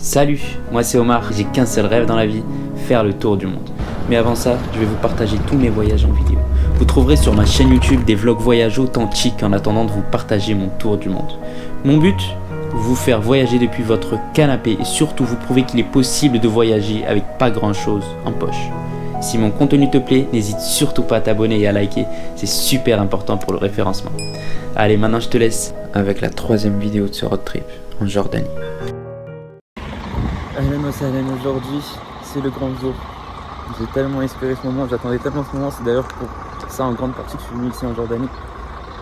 Salut, moi c'est Omar, j'ai qu'un seul rêve dans la vie, faire le tour du monde. Mais avant ça, je vais vous partager tous mes voyages en vidéo. Vous trouverez sur ma chaîne YouTube des vlogs voyages authentiques en attendant de vous partager mon tour du monde. Mon but, vous faire voyager depuis votre canapé et surtout vous prouver qu'il est possible de voyager avec pas grand chose en poche. Si mon contenu te plaît, n'hésite surtout pas à t'abonner et à liker, c'est super important pour le référencement. Allez, maintenant je te laisse avec la troisième vidéo de ce road trip en Jordanie. Ahlan wa sahlan, aujourd'hui c'est le grand jour. J'ai tellement espéré ce moment, j'attendais tellement ce moment, c'est d'ailleurs pour ça en grande partie que je suis venu ici en Jordanie.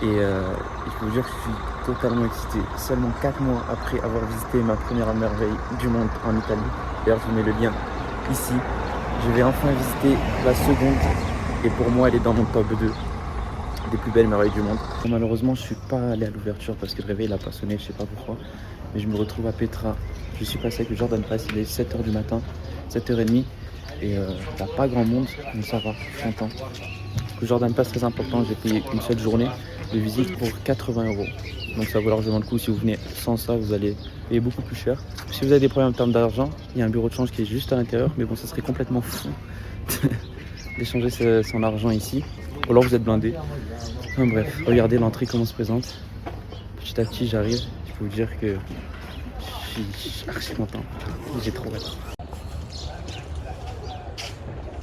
Et il faut vous dire que je suis totalement excité, seulement 4 mois après avoir visité ma première merveille du monde en Italie. D'ailleurs je vous mets le lien ici. Je vais enfin visiter la seconde et pour moi elle est dans mon top 2 des plus belles merveilles du monde. Malheureusement je suis pas allé à l'ouverture parce que le réveil n'a pas sonné, je sais pas pourquoi. Mais je me retrouve à Petra. Je suis passé avec le Jordan Pass, il est 7h du matin, 7h30 et il n'y a pas grand monde, mais ça va, je suis content. Le Jordan Pass très important, j'ai payé une seule journée de visite pour 80 €. Donc ça vaut largement le coup, si vous venez sans ça vous allez payer beaucoup plus cher. Si vous avez des problèmes en termes d'argent, il y a un bureau de change qui est juste à l'intérieur, mais bon ça serait complètement fou d'échanger son argent ici. Ou alors vous êtes blindé. Enfin bref, regardez l'entrée comment se présente. Petit à petit j'arrive, je peux vous dire que je suis archi content, j'ai trop hâte.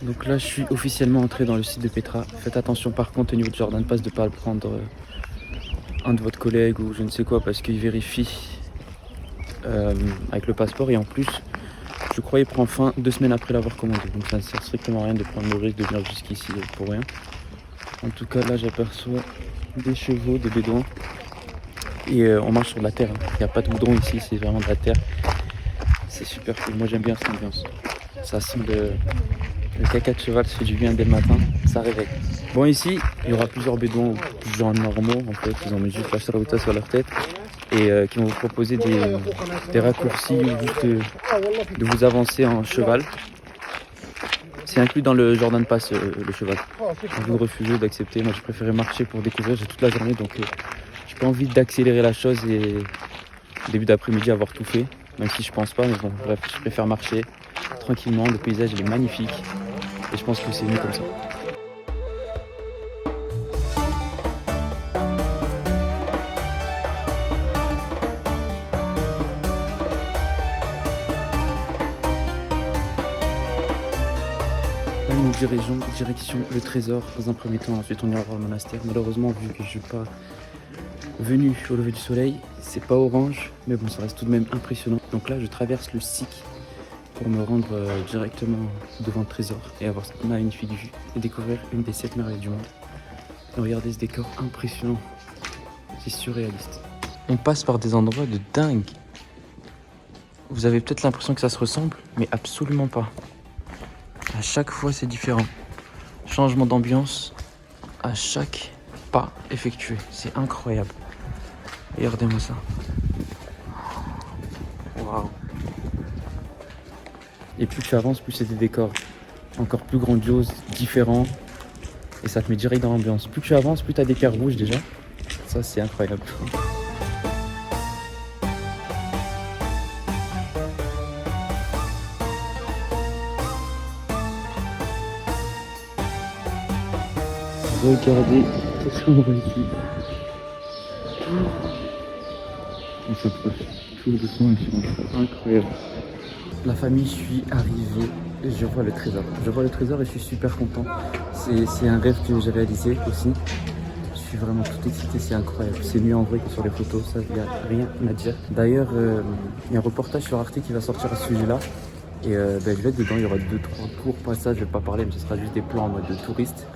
Donc là je suis officiellement entré dans le site de Petra. Faites attention par contre au niveau de Jordan Pass de ne pas le prendre un de votre collègue ou je ne sais quoi parce qu'il vérifie avec le passeport et en plus je crois qu'il prend fin 2 semaines après l'avoir commandé. Donc ça ne sert strictement à rien de prendre le risque de venir jusqu'ici pour rien. En tout cas là j'aperçois des chevaux, des bédouins et on marche sur de la terre. Il n'y a pas de goudron ici, c'est vraiment de la terre. C'est super cool, moi j'aime bien cette ambiance. Ça sent le caca de cheval, ça fait du bien dès le matin, ça réveille. Bon ici, il y aura plusieurs bédouins, plusieurs normaux en fait, ils ont mis juste la chalouta sur leur tête et qui vont vous proposer des raccourcis ou juste de vous avancer en cheval. C'est inclus dans le Jordan Pass le cheval. Donc vous refusez d'accepter, moi j'ai préféré marcher pour découvrir, j'ai toute la journée donc j'ai pas envie d'accélérer la chose et début d'après-midi avoir tout fait. Même si je pense pas, mais bon bref, je préfère marcher tranquillement, le paysage il est magnifique et je pense que c'est mieux comme ça. Là nous dirigeons direction le trésor dans un premier temps, ensuite on ira voir le monastère. Malheureusement vu que je suis pas venu au lever du soleil, c'est pas orange, mais bon ça reste tout de même impressionnant. Donc là je traverse le SIC pour me rendre directement devant le trésor et avoir cette magnifique vue et découvrir une des 7 merveilles du monde. Et regardez ce décor impressionnant, c'est surréaliste. On passe par des endroits de dingue. Vous avez peut-être l'impression que ça se ressemble, mais absolument pas. À chaque fois c'est différent. Changement d'ambiance à chaque pas effectué, c'est incroyable. Regardez-moi ça. Waouh. Et plus tu avances, plus c'est des décors encore plus grandioses, différents. Et ça te met direct dans l'ambiance. Plus tu avances, plus tu as des pierres rouges déjà. Ça, c'est incroyable. Regardez, qu'est-ce qu'on voit ici. On s'approche tout doucement ici, incroyable. La famille, je suis arrivé et je vois le trésor. Je vois le trésor et je suis super content. C'est un rêve que j'ai réalisé aussi. Je suis vraiment tout excité, c'est incroyable. C'est mieux en vrai que sur les photos, ça, il n'y a rien à dire. D'ailleurs, il y a un reportage sur Arte qui va sortir à ce sujet-là. Et je vais être dedans, il y aura 2-3 courts passages, je ne vais pas parler, mais ce sera juste des plans en mode de touriste.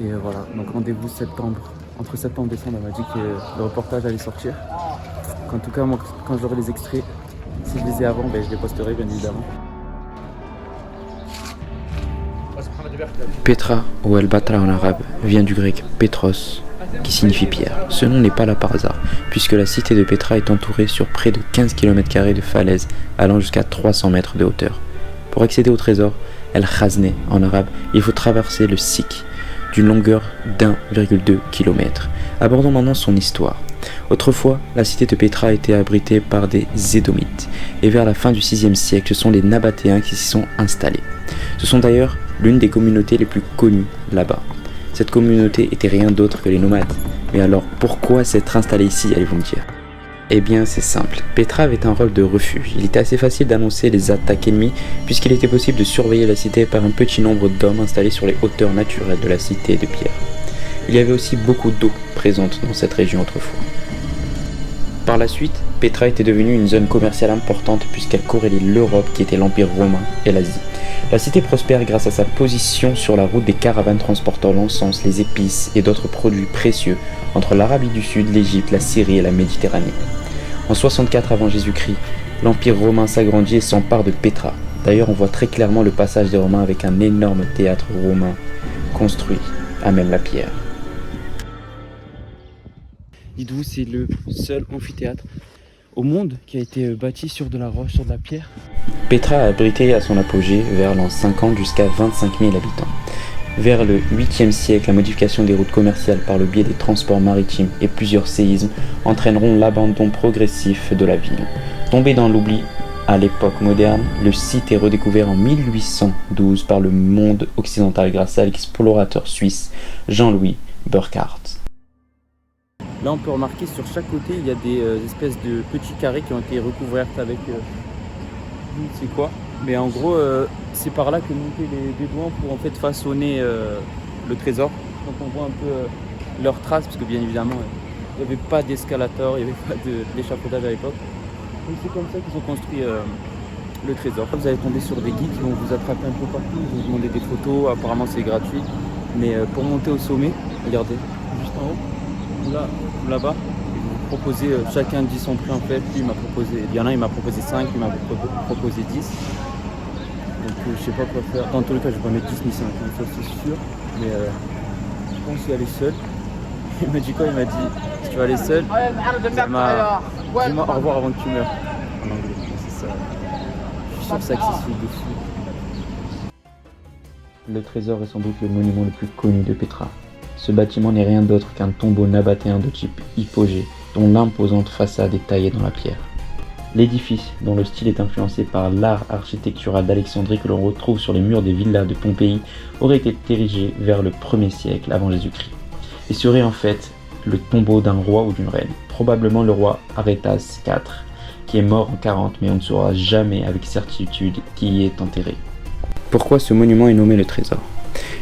Et voilà, donc rendez-vous septembre. Entre septembre et décembre, elle m'a dit que le reportage allait sortir. En tout cas, moi, quand j'aurai les extraits, si je les ai avant, je les posterai bien évidemment. Petra ou El Batra en arabe vient du grec Petros, qui signifie pierre. Ce nom n'est pas là par hasard, puisque la cité de Petra est entourée sur près de 15 km² de falaises allant jusqu'à 300 mètres de hauteur. Pour accéder au trésor, El Khazne en arabe, il faut traverser le SIC. d'une longueur d'1,2 km. Abordons maintenant son histoire. Autrefois, la cité de Pétra était abritée par des Édomites, et vers la fin du VIe siècle, ce sont les Nabatéens qui s'y sont installés. Ce sont d'ailleurs l'une des communautés les plus connues là-bas. Cette communauté était rien d'autre que les nomades. Mais alors, pourquoi s'être installé ici, allez-vous me dire ? Eh bien, c'est simple. Pétra avait un rôle de refuge. Il était assez facile d'annoncer les attaques ennemies, puisqu'il était possible de surveiller la cité par un petit nombre d'hommes installés sur les hauteurs naturelles de la cité de pierre. Il y avait aussi beaucoup d'eau présente dans cette région autrefois. Par la suite, Pétra était devenue une zone commerciale importante puisqu'elle corrélait l'Europe qui était l'Empire romain et l'Asie. La cité prospère grâce à sa position sur la route des caravanes transportant l'encens, les épices et d'autres produits précieux entre l'Arabie du Sud, l'Égypte, la Syrie et la Méditerranée. En 64 avant Jésus-Christ, l'Empire romain s'agrandit et s'empare de Pétra. D'ailleurs, on voit très clairement le passage des Romains avec un énorme théâtre romain construit à même la pierre. Dites-vous, c'est le seul amphithéâtre au monde qui a été bâti sur de la roche, sur de la pierre. Pétra a abrité à son apogée vers l'an 50 jusqu'à 25 000 habitants. Vers le 8e siècle, la modification des routes commerciales par le biais des transports maritimes et plusieurs séismes entraîneront l'abandon progressif de la ville. Tombé dans l'oubli à l'époque moderne, le site est redécouvert en 1812 par le monde occidental grâce à l'explorateur suisse Jean-Louis Burckhardt. Là, on peut remarquer sur chaque côté, il y a des espèces de petits carrés qui ont été recouverts avec je ne sais quoi. Mais en gros, c'est par là que montaient les Bédouins pour en fait façonner le trésor. Donc on voit un peu leurs traces, parce que bien évidemment, il n'y avait pas d'escalator, il n'y avait pas d'échafaudage à l'époque. Donc c'est comme ça qu'ils ont construit le trésor. Vous allez tomber sur des guides qui vont vous attraper un peu partout, ils vont vous demander des photos, apparemment c'est gratuit. Mais pour monter au sommet, regardez, juste en haut. Là-bas, vous proposez, chacun dit son prix en fait. Lui, il y en a, il m'a proposé 5, il m'a proposé 10. Donc je sais pas quoi faire. Dans tous les cas, je vais pas mettre 10 ni 5, ça c'est sûr. Mais je pense y aller seul. Il m'a dit quoi? Il m'a dit, si tu vas aller seul, dis-moi au revoir avant que tu meurs. En anglais, c'est ça. Je suis sûr que c'est accessible de fou. Le trésor est sans doute le monument le plus connu de Pétra. Ce bâtiment n'est rien d'autre qu'un tombeau nabatéen de type hypogée, dont l'imposante façade est taillée dans la pierre. L'édifice, dont le style est influencé par l'art architectural d'Alexandrie que l'on retrouve sur les murs des villas de Pompéi, aurait été érigé vers le 1er siècle avant Jésus-Christ, et serait en fait le tombeau d'un roi ou d'une reine, probablement le roi Arétas IV, qui est mort en 40, mais on ne saura jamais avec certitude qui y est enterré. Pourquoi ce monument est nommé le trésor?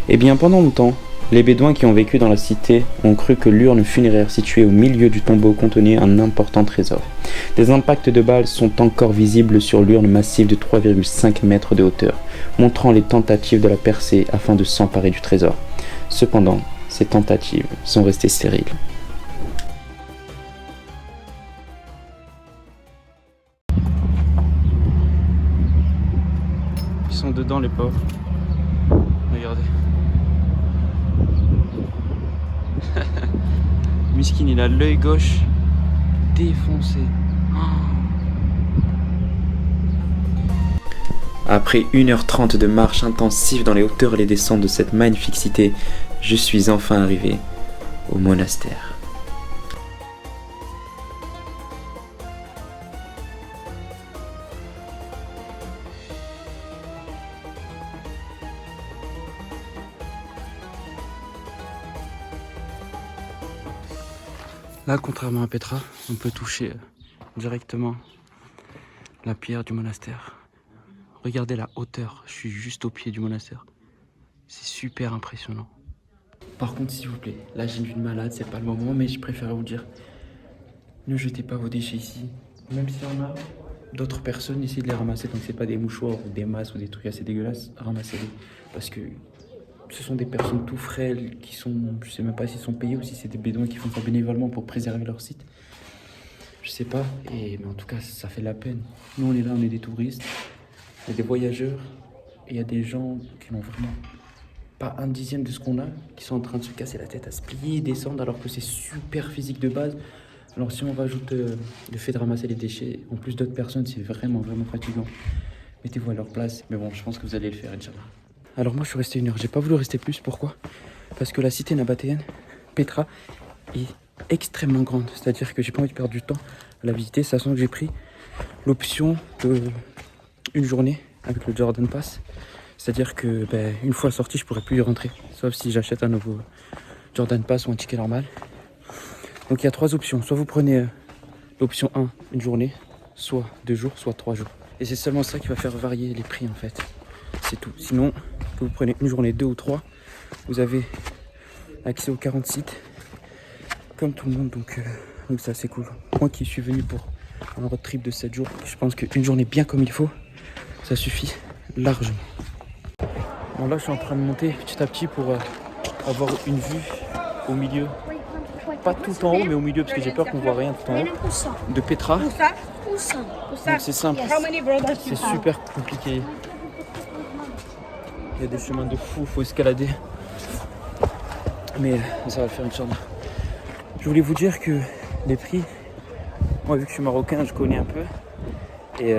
Eh bien, pendant longtemps, les Bédouins qui ont vécu dans la cité ont cru que l'urne funéraire située au milieu du tombeau contenait un important trésor. Des impacts de balles sont encore visibles sur l'urne massive de 3,5 mètres de hauteur, montrant les tentatives de la percer afin de s'emparer du trésor. Cependant, ces tentatives sont restées stériles. Ils sont dedans les pauvres. Regardez. Miskin, il a l'œil gauche défoncé. Après 1h30 de marche intensive dans les hauteurs et les descentes de cette magnifique cité, je suis enfin arrivé au monastère. Là, contrairement à Pétra, on peut toucher directement la pierre du monastère. Regardez la hauteur, je suis juste au pied du monastère. C'est super impressionnant. Par contre, s'il vous plaît, là j'ai une vie de malade, c'est pas le moment, mais je préfère vous dire, ne jetez pas vos déchets ici. Même s'il y en a, d'autres personnes essayent de les ramasser, donc c'est pas des mouchoirs ou des masses ou des trucs assez dégueulasses, ramassez-les. Parce que ce sont des personnes tout frêles qui sont, je sais même pas s'ils sont payés ou si c'est des bédouins qui font ça bénévolement pour préserver leur site. Je sais pas, mais en tout cas ça fait la peine. Nous on est là, on est des touristes, il y a des voyageurs, et il y a des gens qui n'ont vraiment pas un dixième de ce qu'on a, qui sont en train de se casser la tête à se plier et descendre alors que c'est super physique de base. Alors si on rajoute le fait de ramasser les déchets, en plus d'autres personnes, c'est vraiment fatigant. Mettez-vous à leur place, mais bon, je pense que vous allez le faire, Inch'Allah. Alors moi je suis resté 1 heure, j'ai pas voulu rester plus, pourquoi? parce que la cité nabatéenne, Petra, est extrêmement grande. C'est-à-dire que j'ai pas envie de perdre du temps à la visiter. Ça sent que j'ai pris l'option de une journée avec le Jordan Pass. C'est-à-dire que une fois sorti, je pourrais plus y rentrer. Sauf si j'achète un nouveau Jordan Pass ou un ticket normal. Donc il y a 3 options. Soit vous prenez l'option 1, une journée, soit 2 jours, soit 3 jours. Et c'est seulement ça qui va faire varier les prix en fait. C'est tout. Sinon, que vous prenez une journée, 2 ou 3, vous avez accès aux 40 sites comme tout le monde. Donc ça c'est cool. Moi qui suis venu pour un road trip de 7 jours, je pense qu'une journée bien comme il faut, ça suffit largement. Bon là je suis en train de monter petit à petit pour avoir une vue au milieu. Pas tout en haut mais au milieu parce que j'ai peur qu'on voit rien tout en haut. De Petra. Donc c'est simple. C'est super compliqué. Il y a des chemins de fou, faut escalader. Mais ça va le faire Inch'Allah. Je voulais vous dire que les prix, moi vu que je suis marocain, je connais un peu. Et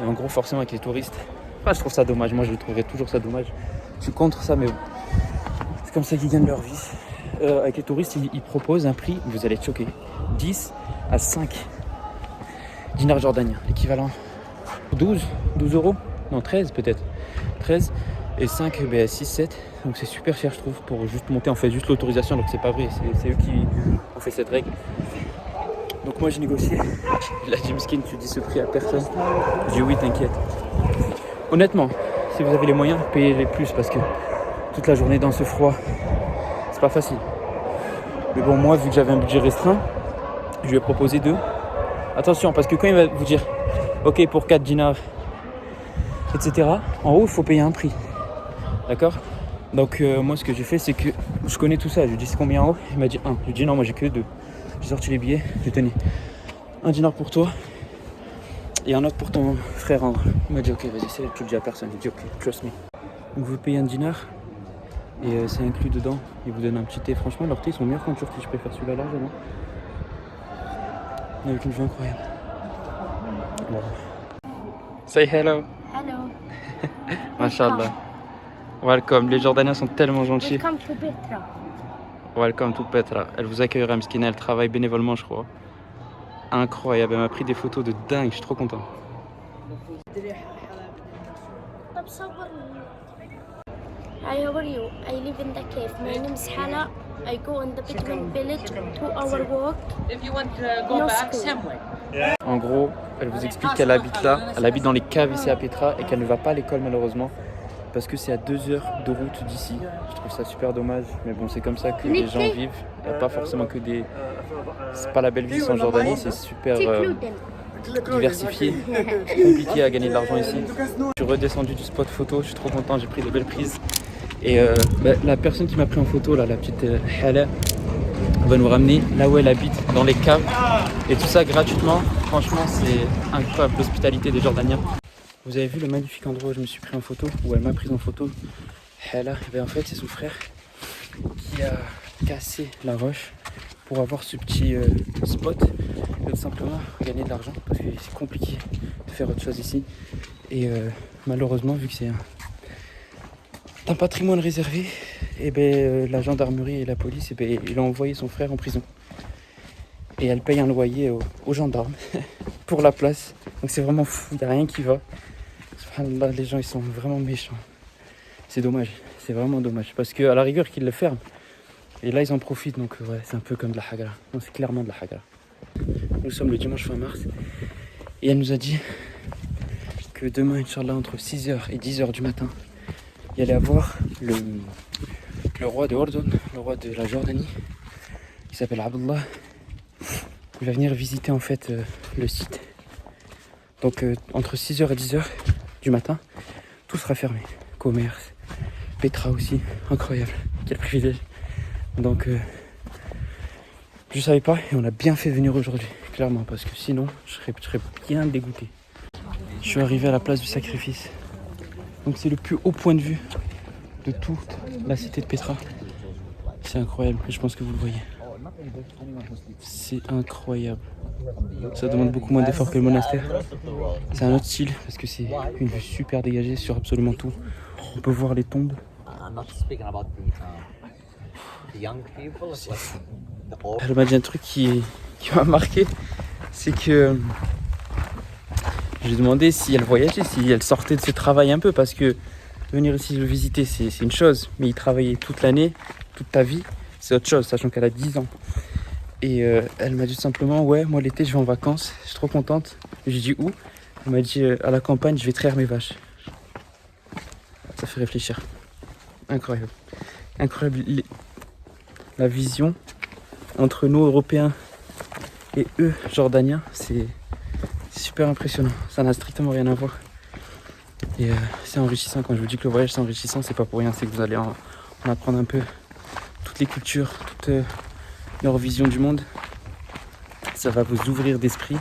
en gros forcément avec les touristes, je trouve ça dommage. Moi je trouverais toujours ça dommage. Je suis contre ça mais bon. C'est comme ça qu'ils gagnent leur vie. Avec les touristes, ils proposent un prix, vous allez être choqués, 10 à 5 dinars jordaniens, l'équivalent 12 euros, non 13 peut-être, 13 et 5, 6, 7, donc c'est super cher je trouve pour juste monter, en fait juste l'autorisation, donc c'est pas vrai, c'est eux qui ont fait cette règle. Donc moi j'ai négocié, la James Skin, tu dis ce prix à personne, j'ai dit oui t'inquiète. Honnêtement, si vous avez les moyens, payez les plus parce que toute la journée dans ce froid, c'est pas facile. Mais bon, moi, vu que j'avais un budget restreint, je lui ai proposé 2. Attention, parce que quand il va vous dire ok pour 4 dinars, etc., en haut, il faut payer un prix. D'accord? Donc, moi, ce que j'ai fait, c'est que je connais tout ça. Je lui ai dit c'est combien en haut? Il m'a dit 1. Je lui ai dit non, moi, j'ai que 2. J'ai sorti les billets, j'ai tenu 1 dinar pour toi et un autre pour ton frère en haut. Il m'a dit ok, vas-y, tu le dis à personne. J'ai dit ok, trust me. Donc, vous payez 1 dinar. Et c'est inclus dedans, ils vous donnent un petit thé. Franchement, leurs thés sont meilleurs qu'en Turquie, je préfère celui-là largement. Avec une vue incroyable. Wow. Say hello. Hello. Mashallah. Welcome. Les Jordaniens sont tellement gentils. Welcome to Petra. Welcome to Petra. Elle vous accueillera, Mskina. Elle travaille bénévolement, je crois. Incroyable. Elle m'a pris des photos de dingue. Je suis trop content. Hi, how are you? I live in the cave. My name is Hala. I go in the Bedouin village, 2-hour walk. If you want to go No back, school. same way. En gros, elle vous explique qu'elle habite là. Elle habite dans les caves ici à Petra et qu'elle ne va pas à l'école malheureusement. Parce que c'est à 2 heures de route d'ici. Je trouve ça super dommage. Mais bon, c'est comme ça que les gens vivent. Il n'y a pas forcément que des... C'est pas la belle vie en Jordanie. C'est super diversifié. Compliqué à gagner de l'argent ici. Je suis redescendu du spot photo. Je suis trop content. J'ai pris de belles prises. Et la personne qui m'a pris en photo, là, la petite Hala, va nous ramener là où elle habite, dans les caves. Et tout ça gratuitement. Franchement, c'est incroyable l'hospitalité des Jordaniens. Vous avez vu le magnifique endroit où je me suis pris en photo, où elle m'a pris en photo. Hala, en fait, c'est son frère qui a cassé la roche pour avoir ce petit spot et tout simplement gagner de l'argent parce que c'est compliqué de faire autre chose ici. Et malheureusement, vu que c'est un patrimoine réservé, et la gendarmerie et la police, ils ont envoyé son frère en prison. Et elle paye un loyer aux gendarmes pour la place. Donc c'est vraiment fou, il n'y a rien qui va. Subhanallah, les gens ils sont vraiment méchants. C'est dommage, c'est vraiment dommage. Parce qu'à la rigueur qu'ils le ferment. Et là ils en profitent, donc ouais, c'est un peu comme de la hagra. Non, c'est clairement de la hagra. Nous sommes le dimanche 20 mars. Et elle nous a dit que demain, Inch'Allah, entre 6h et 10h du matin, il y allait avoir le roi de Ordon, le roi de la Jordanie, qui s'appelle Abdullah. Il va venir visiter en fait le site. Donc entre 6h et 10h du matin, tout sera fermé. Commerce, Petra aussi, incroyable, quel privilège. Donc je savais pas et on a bien fait venir aujourd'hui, clairement, parce que sinon je serais bien dégoûté. Je suis arrivé à la place du sacrifice. Donc c'est le plus haut point de vue de toute la cité de Petra. C'est incroyable, je pense que vous le voyez. C'est incroyable. Ça demande beaucoup moins d'efforts que le monastère. C'est un autre style parce que c'est une vue super dégagée sur absolument tout. On peut voir les tombes. Elle m'a dit un truc qui m'a marqué, c'est que je lui ai demandé si elle voyageait, si elle sortait de ce travail un peu, parce que venir ici le visiter c'est une chose, mais y travailler toute l'année, toute ta vie, c'est autre chose, sachant qu'elle a 10 ans. Et elle m'a dit tout simplement, ouais, moi l'été je vais en vacances, je suis trop contente. J'ai dit où? Elle m'a dit à la campagne, je vais traire mes vaches. Ça fait réfléchir. Incroyable. Incroyable la vision entre nous Européens et eux Jordaniens, c'est super impressionnant. Ça n'a strictement rien à voir. Et c'est enrichissant. Quand je vous dis que le voyage c'est enrichissant, c'est pas pour rien, c'est que vous allez en apprendre un peu toutes les cultures, toute leur vision du monde. Ça va vous ouvrir d'esprit,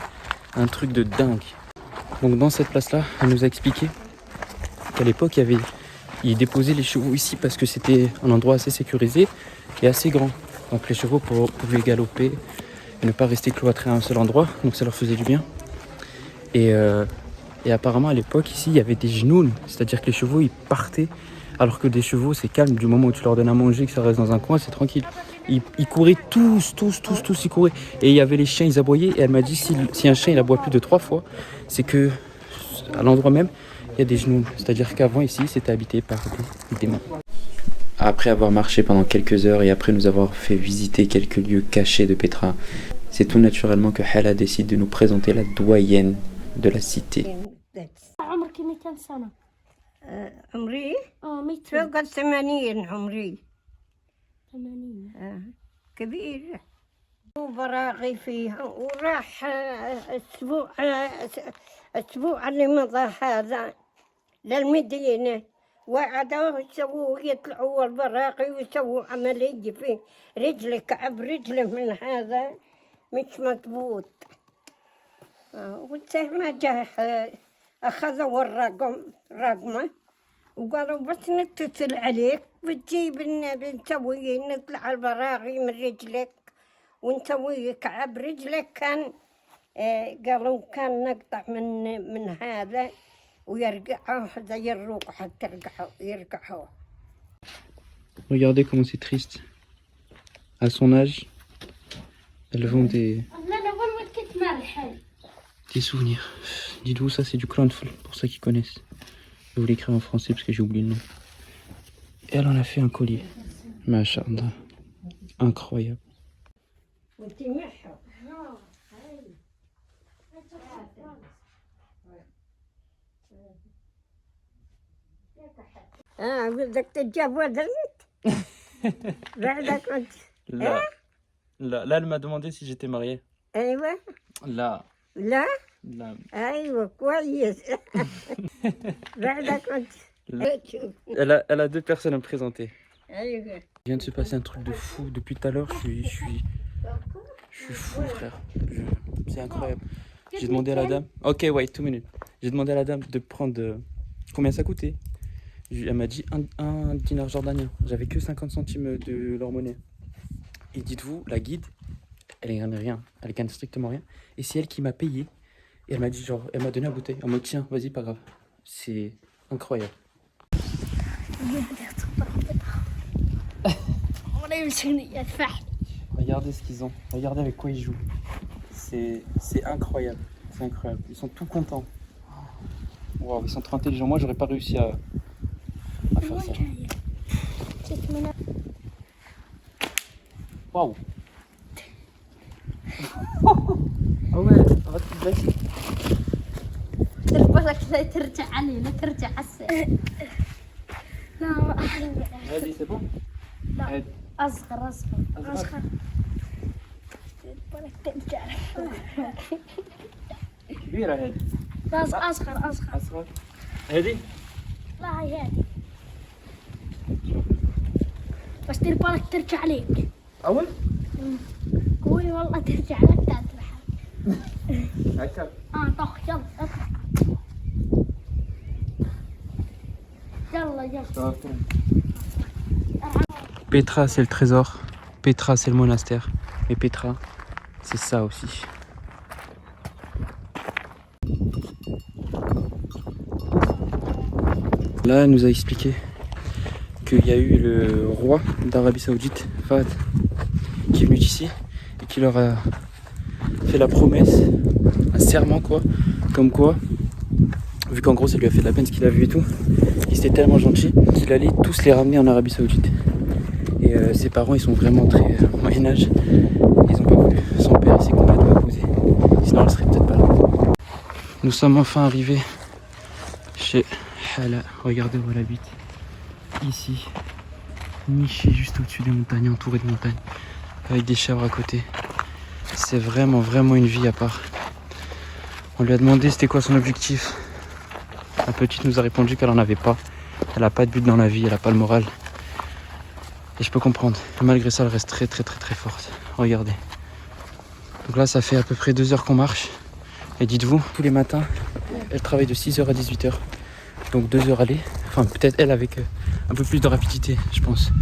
un truc de dingue. Donc dans cette place-là, elle nous a expliqué qu'à l'époque, ils déposaient les chevaux ici parce que c'était un endroit assez sécurisé et assez grand. Donc les chevaux pouvaient galoper et ne pas rester cloîtrés à un seul endroit, donc ça leur faisait du bien. Et apparemment à l'époque ici, il y avait des genoux, c'est-à-dire que les chevaux ils partaient, alors que des chevaux c'est calme, du moment où tu leur donnes à manger, que ça reste dans un coin, c'est tranquille. Ils couraient tous, ils couraient. Et il y avait les chiens, ils aboyaient. Et elle m'a dit, si un chien il aboie plus de 3 fois, c'est que à l'endroit même, il y a des genoux. C'est-à-dire qu'avant ici, c'était habité par des démons. Après avoir marché pendant quelques heures et après nous avoir fait visiter quelques lieux cachés de Petra, c'est tout naturellement que Hala décide de nous présenter la doyenne de la cité. عمرك كم سنة؟ عمري 100 فوق 80 عمري 80 كبير وبراغي فيها وراح أسبوع اللي مضى هذا للمدينة وعدوا يسووا يطلعوا البراغي ويسووا عملية في رجلي كعب رجلي من هذا مش مضبوط ما جاه أخذوا رقمه وقالوا بس نتصل عليك بتجيب لنا بنسوي نطلع البراغي من رجلك ونسوي كعب رجلك كان قالوا كان نقطع من هذا ويرجعوا زي الروح حتى يرجعوا. Regardez comment c'est triste. À son âge, elles vont des souvenirs. Dites-vous, ça c'est du clownful, pour ceux qui connaissent. Je vais vous l'écrire en français parce que j'ai oublié le nom. Et elle en a fait un collier. Machallah. Incroyable. بدك تتجوز بعدك Là, là, elle m'a demandé si j'étais marié. ايوه Là, لا là. ايوه كويس بعدك Elle a 2 personnes à me présenter. ايوه Il vient de se passer un truc de fou. Depuis tout à l'heure, je suis fou, frère. C'est incroyable. J'ai demandé à la dame. Ok, wait, 2 minutes. J'ai demandé à la dame de prendre combien ça coûtait. Elle m'a dit un dinar jordanien. J'avais que 50 centimes de leur monnaie. Et dites-vous, la guide, elle gagne rien. Elle gagne strictement rien. Et c'est elle qui m'a payé. Et elle m'a dit, genre, elle m'a donné la bouteille. En mode, tiens, vas-y, pas grave. C'est incroyable. Regardez ce qu'ils ont. Regardez avec quoi ils jouent. C'est incroyable. C'est incroyable. Ils sont tout contents. Waouh, ils sont trop intelligents. Moi, j'aurais pas réussi à faire ça. Waouh. Ah ouais, arrête de blaguer. تربلك لا ترجع علي لا ترجع هسه لا ما أحلم Vas-y, c'est bon. لا أصغر تربلك ترجع كبيرة هذه. لا أصغر أصغر. هذه؟ لا هي هذه بس تربلك ترجع عليك أول؟ قولي والله ترجع لك تذبح هكا. طخ يلا اطلع يلا Petra, c'est le trésor. Petra, c'est le monastère. Mais Petra, c'est ça aussi. Là, elle nous a expliqué qu'il y a eu le roi d'Arabie Saoudite, Fahd, qui est venu ici et qui leur a fait la promesse, un serment quoi, comme quoi, vu qu'en gros ça lui a fait de la peine ce qu'il a vu et tout, il était tellement gentil qu'il allait tous les ramener en Arabie Saoudite. Et ses parents ils sont vraiment très Moyen-Âge, ils ont pas voulu. Son père il s'est complètement opposé, sinon elle serait peut-être pas là. Nous sommes enfin arrivés chez Hala, regardez où elle habite, ici, nichée juste au-dessus des montagnes, entourée de montagnes, avec des chèvres à côté. C'est vraiment une vie à part. On lui a demandé c'était quoi son objectif. La petite nous a répondu qu'elle en avait pas. Elle a pas de but dans la vie, elle a pas le moral. Et je peux comprendre. Malgré ça, elle reste très forte. Regardez. Donc là, ça fait à peu près 2 heures qu'on marche. Et dites-vous, tous les matins, elle travaille de 6h à 18h. Donc 2 heures aller. Enfin, peut-être elle avec un peu plus de rapidité, je pense.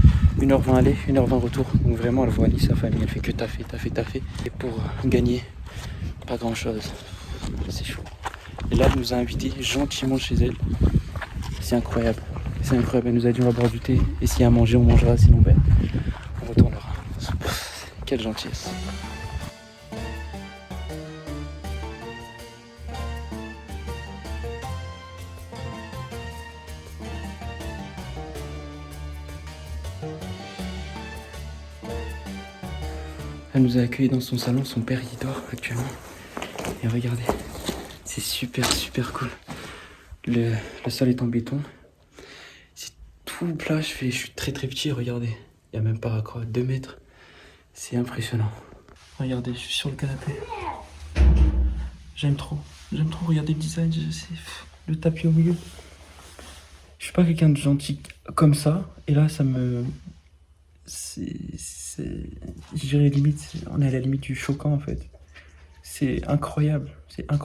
1h20 aller, 1h20 retour. Donc vraiment, elle voit ni sa famille. Elle fait que taffer. Et pour gagner, pas grand-chose. C'est chaud. Et là, elle nous a invités gentiment chez elle. C'est incroyable. Elle nous a dit on va boire du thé. Et s'il y a à manger, on mangera. Sinon, ben, on retournera. Quelle gentillesse. Elle nous a accueillis dans son salon. Son père y dort actuellement. Et regardez. C'est super cool. Le sol est en béton. C'est tout plat. Je suis très petit. Regardez. Il n'y a même pas quoi, 2 mètres. C'est impressionnant. Regardez, je suis sur le canapé. J'aime trop. Regarder le design. Le tapis au milieu. Je suis pas quelqu'un de gentil comme ça. Et là, ça me... Je dirais limite... On est à la limite du choquant en fait. C'est incroyable.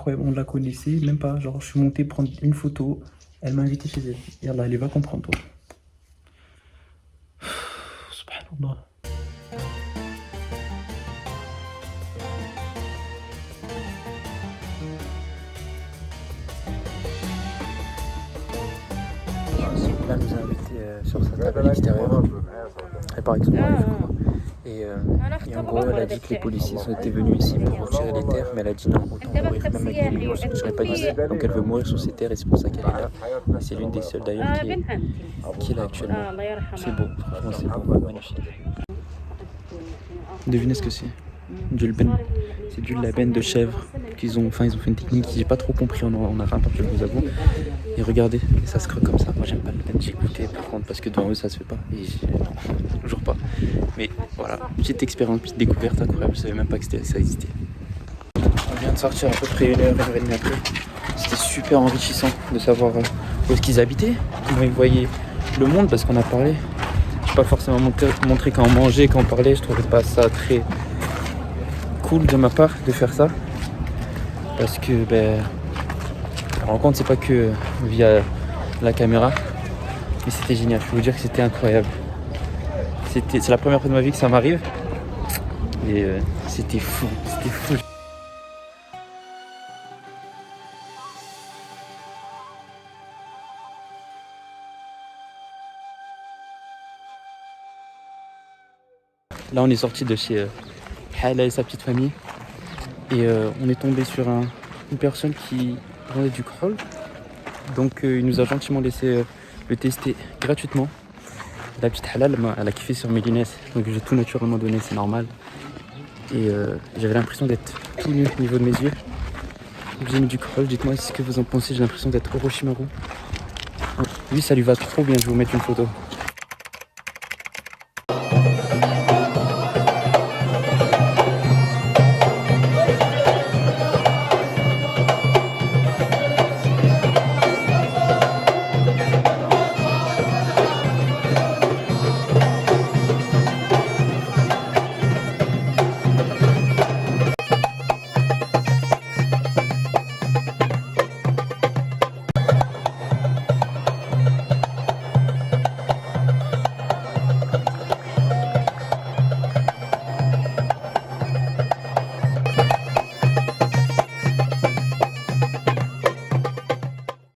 On la connaissait même pas. Genre, je suis monté prendre une photo. Elle m'a invité chez elle. Et Allah, elle va comprendre, toi. Subhanallah. Là, elle nous a invités sur sa table à l'extérieur. Elle parlait de son mari, je crois. Et en gros, elle a dit que les policiers étaient venus ici pour retirer les terres, mais elle a dit non, autant mourir même avec les millions, je ne serais pas d'ici. Donc elle veut mourir sur ses terres et c'est pour ça qu'elle est là. Et c'est l'une des seules d'ailleurs qui est là actuellement. C'est beau, franchement c'est beau, magnifique. Devinez ce que c'est. Du lben. C'est du laben de chèvre qu'ils ont, ils ont fait une technique que j'ai pas trop compris en arabe, je vous avoue. Et regardez, et ça se croque comme ça. Moi j'aime pas le lben, j'ai goûté par contre parce que devant eux ça se fait pas. Et toujours pas. Mais voilà, petite expérience, petite découverte incroyable, je savais même pas que ça existait. On vient de sortir à peu près 1 heure et demie après. C'était super enrichissant de savoir où est-ce qu'ils habitaient, comment ils voyaient le monde, parce qu'on a parlé. Je n'ai pas forcément montré quand on mangeait, quand on parlait, je trouvais pas ça très cool de ma part de faire ça. Parce que en rencontre, c'est pas que via la caméra, mais c'était génial. Je peux vous dire que c'était incroyable. C'est la première fois de ma vie que ça m'arrive. Et c'était fou. Là, on est sorti de chez Hala et sa petite famille. Et on est tombé sur une personne qui vendait du crawl. Donc, il nous a gentiment laissé le tester gratuitement. La petite Hala, elle a kiffé sur mes lunettes. Donc, j'ai tout naturellement donné, c'est normal. Et j'avais l'impression d'être tout nu au niveau de mes yeux. Donc, j'ai mis du crawl. Dites-moi ce que vous en pensez. J'ai l'impression d'être Orochimaru. Lui, ça lui va trop bien. Je vais vous mettre une photo.